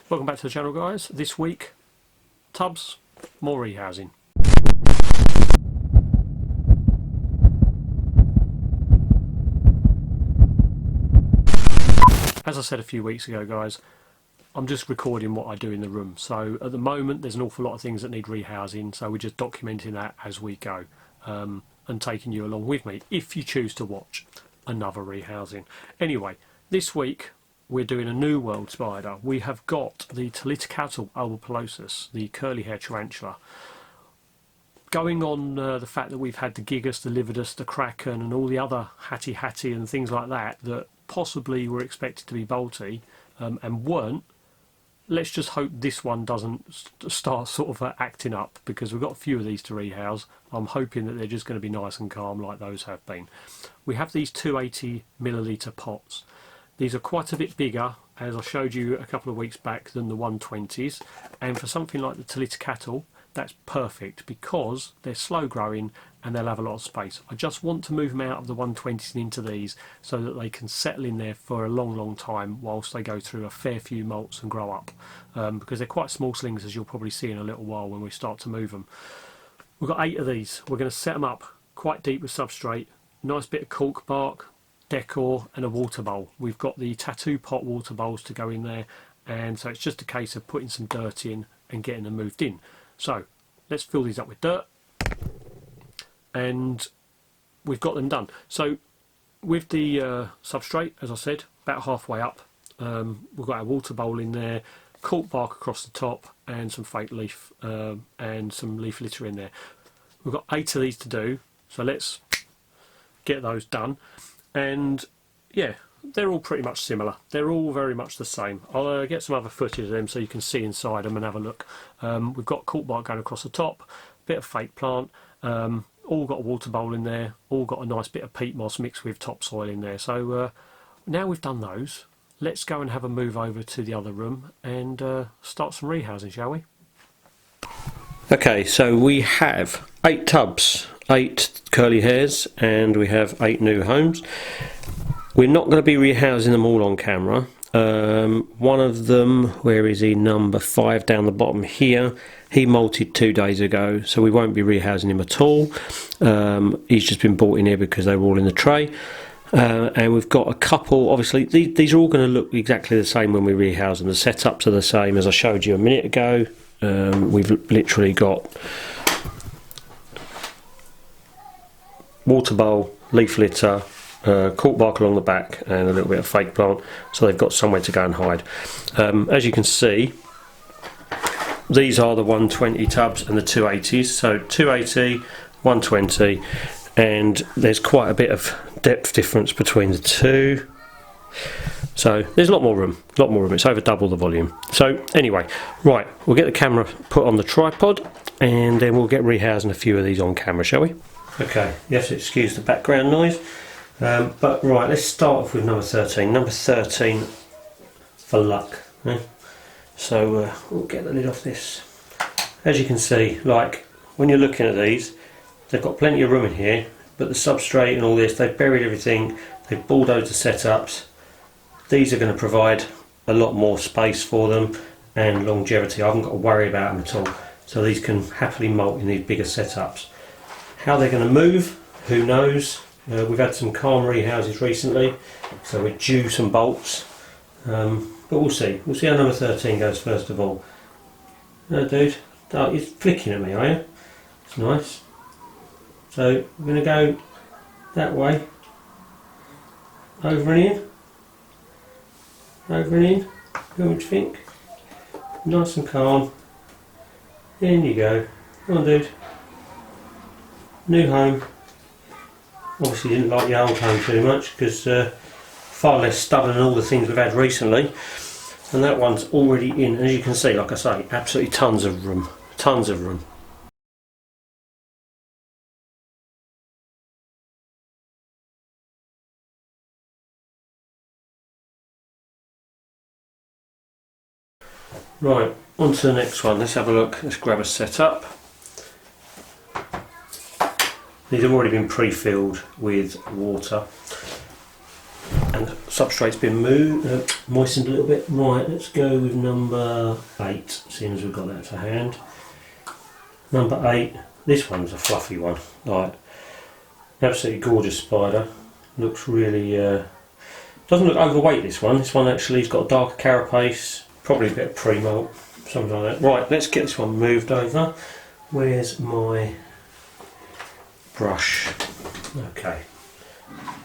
Welcome back to the channel, guys. This week, tubs, more rehousing. As I said a few weeks ago, guys, I'm just recording what I do in the room. So at the moment there's an awful lot of things that need rehousing, so we're just documenting that as we go, and taking you along with me if you choose to watch another rehousing. Anyway, this week we're doing a new world spider. We have got the Tliltocatl albopilosus, the curly hair tarantula. Going on the fact that we've had the gigas, the lividus, the kraken and all the other hatty and things like that that possibly were expected to be bolty and weren't, let's just hope this one doesn't start sort of acting up, because we've got a few of these to rehouse. I'm hoping that they're just going to be nice and calm like those have been. We have these 280ml pots. These are quite a bit bigger, as I showed you a couple of weeks back, than the 120s, and for something like the Tliltocatl, that's perfect because they're slow growing and they'll have a lot of space. I just want to move them out of the 120s and into these so that they can settle in there for a long time whilst they go through a fair few molts and grow up, because they're quite small slings, as you'll probably see in a little while when we start to move them. We've got 8 of these. We're going to set them up quite deep with substrate, nice bit of cork bark, decor and a water bowl. We've got the tattoo pot water bowls to go in there, and so it's just a case of putting some dirt in and getting them moved in. So let's fill these up with dirt, and we've got them done. So with the substrate, as I said, about halfway up, we've got our water bowl in there, cork bark across the top and some fake leaf and some leaf litter in there. We've got 8 of these to do, so let's get those done. And yeah, they're all pretty much similar. They're all very much the same. I'll get some other footage of them so you can see inside them and have a look. We've got cork bark going across the top, bit of fake plant, all got a water bowl in there, all got a nice bit of peat moss mixed with topsoil in there. So now we've done those, let's go and have a move over to the other room and start some rehousing, shall we? Okay, so we have 8 tubs, 8 curly hairs, and we have 8 new homes. We're not going to be rehousing them all on camera. One of them, where is he, number 5 down the bottom here, he molted 2 days ago, so we won't be rehousing him at all. He's just been brought in here because they were all in the tray. And we've got a couple, obviously these are all going to look exactly the same when we rehouse them. The setups are the same as I showed you a minute ago. We've literally got water bowl, leaf litter, cork bark along the back and a little bit of fake plant, so they've got somewhere to go and hide. As you can see, these are the 120 tubs and the 280s, so 280, 120, and there's quite a bit of depth difference between the two, so there's a lot more room, it's over double the volume. So anyway, right, we'll get the camera put on the tripod and then we'll get rehousing a few of these on camera, shall we? Okay, you have to excuse the background noise. But right, let's start off with number 13. Number 13 for luck. So we'll get the lid off this. As you can see, like when you're looking at these, they've got plenty of room in here, but the substrate and all this, they've buried everything, they've bulldozed the setups. These are going to provide a lot more space for them and longevity. I haven't got to worry about them at all. So these can happily molt in these bigger setups. How they're going to move, who knows? We've had some calm rehouses recently, so we're due some bolts, but we'll see. We'll see how number 13 goes first of all. No, dude, oh, you're flicking at me, are you? It's nice. So we're going to go that way, over and in, over and in. What do you think? Nice and calm. In you go. Come on, dude. New home. Obviously didn't like the old home too much because far less stubborn than all the things we've had recently, and that one's already in. As you can see, like I say, absolutely tons of room, tons of room. Right, on to the next one. Let's have a look. Let's grab a setup. These have already been pre-filled with water, and the substrate's been moved, moistened a little bit. Right, let's go with number 8, seeing as we've got that to hand. Number 8, this one's a fluffy one, like absolutely gorgeous spider. Looks really, doesn't look overweight, this one. This one actually has got a darker carapace, probably a bit of pre-molt, something like that. Right, let's get this one moved over. Where's my brush? Okay.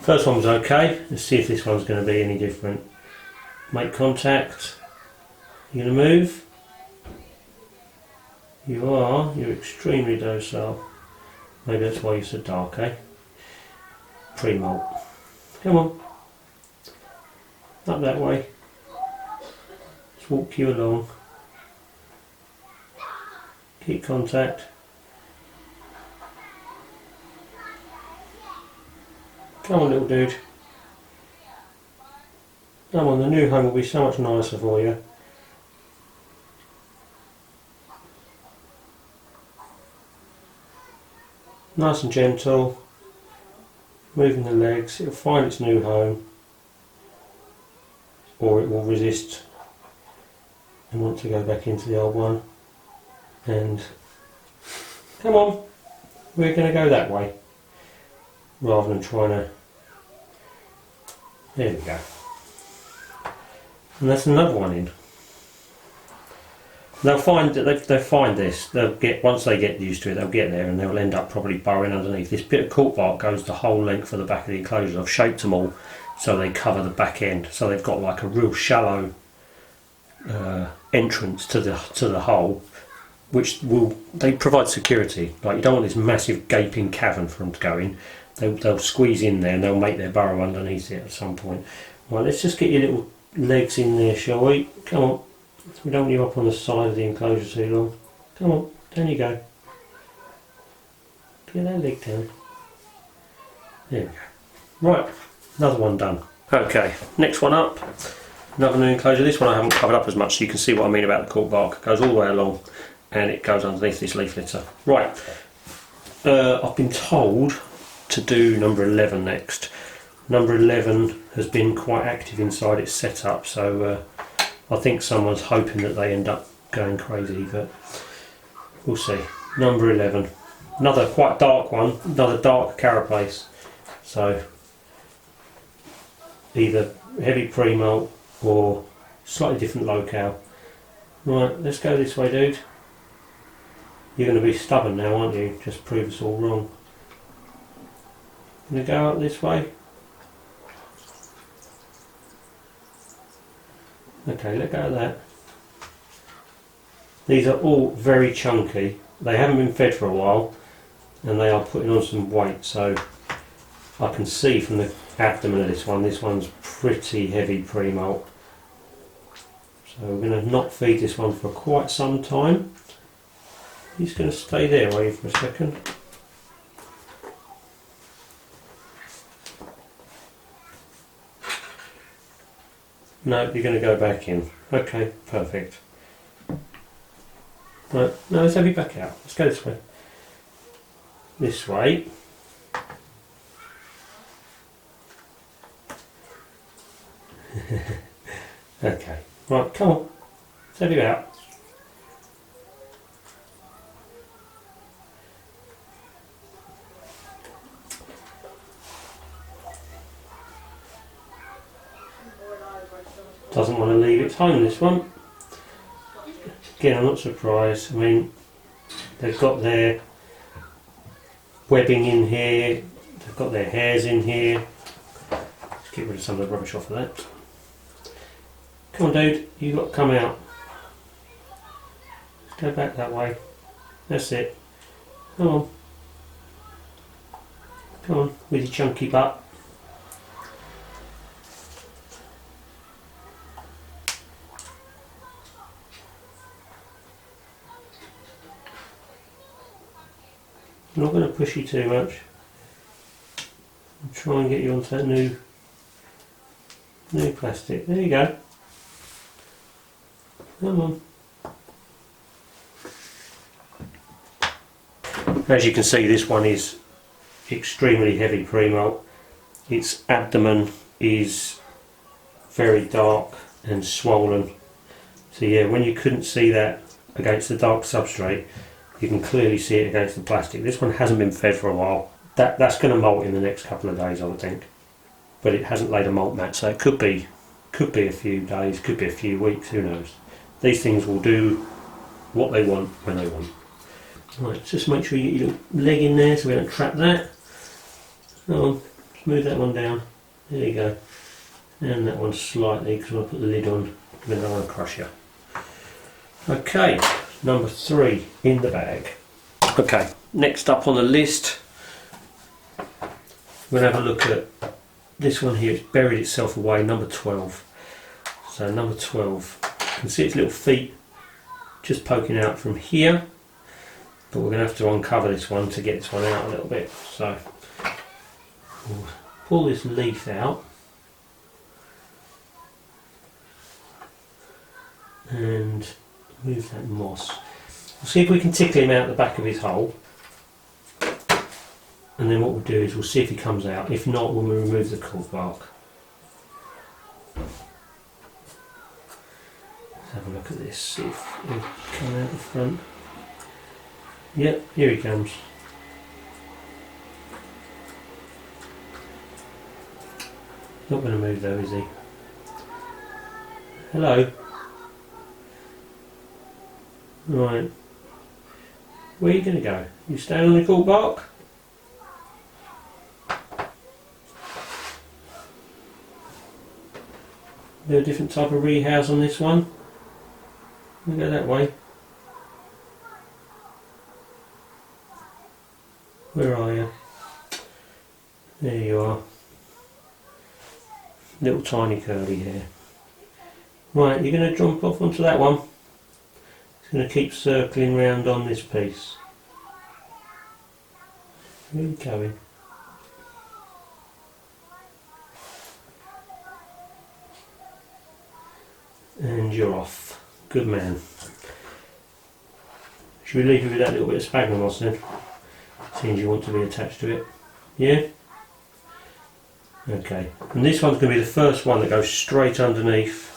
First one was okay. Let's see if this one's going to be any different. Make contact. You're going to move? You are. You're extremely docile. Maybe that's why you're so dark, eh? Pre-molt. Come on. Up that way. Let's walk you along. Keep contact. Come on, little dude. Come on, the new home will be so much nicer for you. Nice and gentle. Moving the legs. It'll find its new home. Or it will resist and want to go back into the old one. And come on, we're going to go that way rather than trying to. There we go. And that's another one in. They'll find that they'll find this. They'll get, once they get used to it, they'll get there and they'll end up probably burrowing underneath. This bit of cork bark goes the whole length of the back of the enclosure. I've shaped them all so they cover the back end, so they've got like a real shallow entrance to the hole, which they provide security. Like, you don't want this massive gaping cavern for them to go in. They'll squeeze in there and they'll make their burrow underneath it at some point. Right, let's just get your little legs in there, shall we? Come on. We don't want you up on the side of the enclosure too long. Come on, down you go. Get that leg down. There we go. Right, another one done. Okay, next one up. Another new enclosure. This one I haven't covered up as much, so you can see what I mean about the cork bark. It goes all the way along and it goes underneath this leaf litter. Right, I've been told to do number 11 next. Number 11 has been quite active inside its setup, so I think someone's hoping that they end up going crazy, but we'll see. Number 11. Another quite dark one, another dark carapace. So either heavy pre-molt or slightly different locale. Right, let's go this way, dude. You're going to be stubborn now, aren't you? Just prove us all wrong. Going to go up this way. Okay, let go of that. These are all very chunky. They haven't been fed for a while and they are putting on some weight, so I can see from the abdomen of this one's pretty heavy pre-molt. So we're going to not feed this one for quite some time. He's going to stay there, are you, for a second? No, you're going to go back in. Okay, perfect. Right, now let's have you back out. Let's go this way. This way. Okay, right, come on. Let's have you out. Doesn't want to leave its home, this one. Again, I'm not surprised. I mean, they've got their webbing in here, they've got their hairs in here. Let's get rid of some of the rubbish off of that. Come on, dude, you've got to come out. Go back that way. That's it. Come on. Come on, with your chunky butt. I'm not going to push you too much. I'll try and get you onto that new plastic. There you go. Come on. As you can see, this one is extremely heavy pre-molt. Its abdomen is very dark and swollen. So yeah, when you couldn't see that against the dark substrate, you can clearly see it against the plastic. This one hasn't been fed for a while. That's going to molt in the next couple of days, I would think. But it hasn't laid a molt mat, so it could be a few days, could be a few weeks, who knows. These things will do what they want when they want. Right, just make sure you get your little leg in there so we don't trap that. Come on, smooth that one down. There you go. And that one slightly, because I'll put the lid on, then I don't want to crush you. Okay, number 3 in the bag. Okay, next up on the list, we're going to have a look at this one here. It's buried itself away, number 12. So number 12, you can see its little feet just poking out from here, but we're going to have to uncover this one to get this one out a little bit. So we'll pull this leaf out and move that moss. We'll see if we can tickle him out the back of his hole, and then what we'll do is we'll see if he comes out. If not, we'll remove the cork bark. Let's have a look at this, see if he'll come out the front. Yep, here he comes. Not going to move though, is he? Hello. Right. Where are you going to go? You staying on the cork bark? Is there a different type of rehouse on this one? We'll go that way. Where are you? There you are. Little tiny curly hair. Right, you're going to jump off onto that one. It's going to keep circling round on this piece. Where are you going? And you're off. Good man. Should we leave you with that little bit of sphagnum moss then? Seems you want to be attached to it. Yeah? Okay. And this one's going to be the first one that goes straight underneath.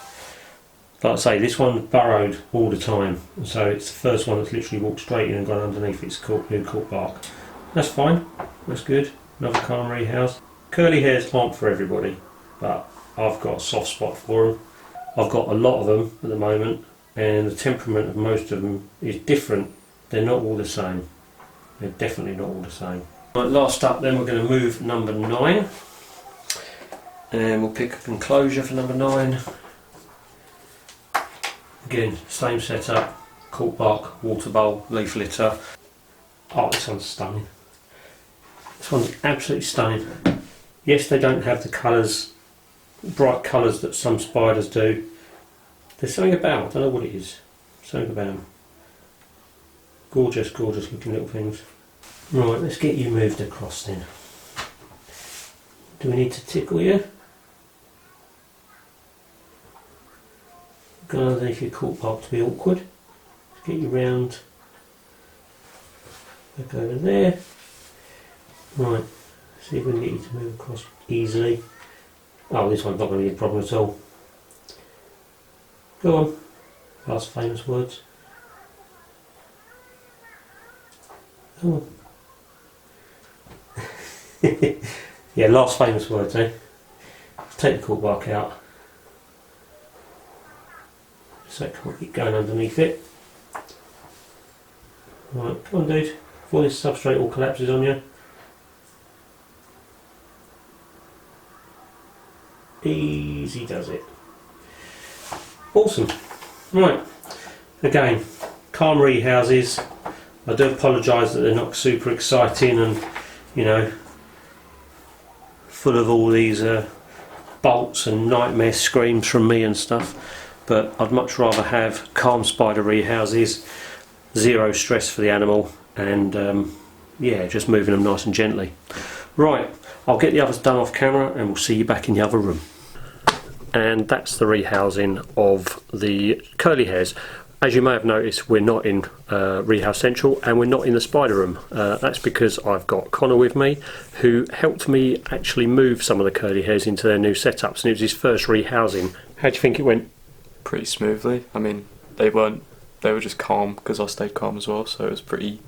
Like I say, this one's burrowed all the time. So it's the first one that's literally walked straight in and gone underneath its new cork bark. That's fine. That's good. Another calm rehouse. Curly hairs aren't for everybody, but I've got a soft spot for them. I've got a lot of them at the moment, and the temperament of most of them is different. They're not all the same. They're definitely not all the same. Right, last up then we're going to move number 9, and we'll pick up enclosure for number 9. Again, same setup, cork bark, water bowl, leaf litter. Oh, this one's stunning. This one's absolutely stunning. Yes, they don't have the colours, bright colours that some spiders do. There's something about them, I don't know what it is. Something about them. Gorgeous, gorgeous looking little things. Right, let's get you moved across then. Do we need to tickle you? Go underneath your cork bark to be awkward. Let's get you round. Back over there. Right, see if we can get you to move across easily. Oh, this one's not going to be a problem at all. Go on. Last famous words. Come on. Yeah, last famous words, eh? Let's take the cork bark out. So come on, keep going underneath it. Right, come on dude, before this substrate all collapses on you. Easy does it. Awesome. Right, again, calm rehouses. I do apologise that they're not super exciting and, you know, full of all these bolts and nightmare screams from me and stuff, but I'd much rather have calm spider rehouses, zero stress for the animal, and yeah, just moving them nice and gently. Right, I'll get the others done off camera and we'll see you back in the other room. And that's the rehousing of the curly hairs. As you may have noticed, we're not in Rehouse Central and we're not in the spider room. That's because I've got Connor with me, who helped me actually move some of the curly hairs into their new setups, and it was his first rehousing. How do you think it went? Pretty smoothly. I mean, they were just calm because I stayed calm as well, so it was pretty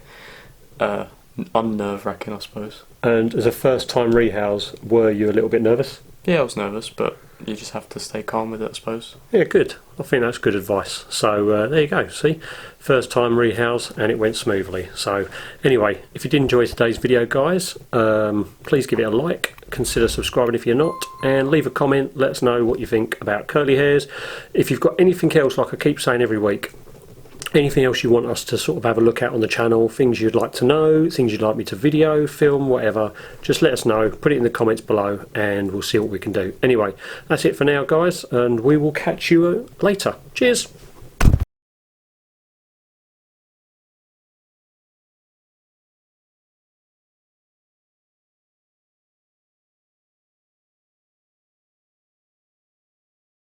unnerve-wracking, I suppose. And as a first-time rehouse, were you a little bit nervous? Yeah, I was nervous, but you just have to stay calm with it, I suppose. Yeah, good. I think that's good advice. So there you go. See, first time rehouse and it went smoothly. So anyway, if you did enjoy today's video, guys, please give it a like. Consider subscribing if you're not, and leave a comment. Let us know what you think about curly hairs. If you've got anything else, like I keep saying every week, anything else you want us to sort of have a look at on the channel, things you'd like to know, things you'd like me to video, film, whatever, just let us know, put it in the comments below and we'll see what we can do. Anyway, that's it for now, guys, and we will catch you later. Cheers.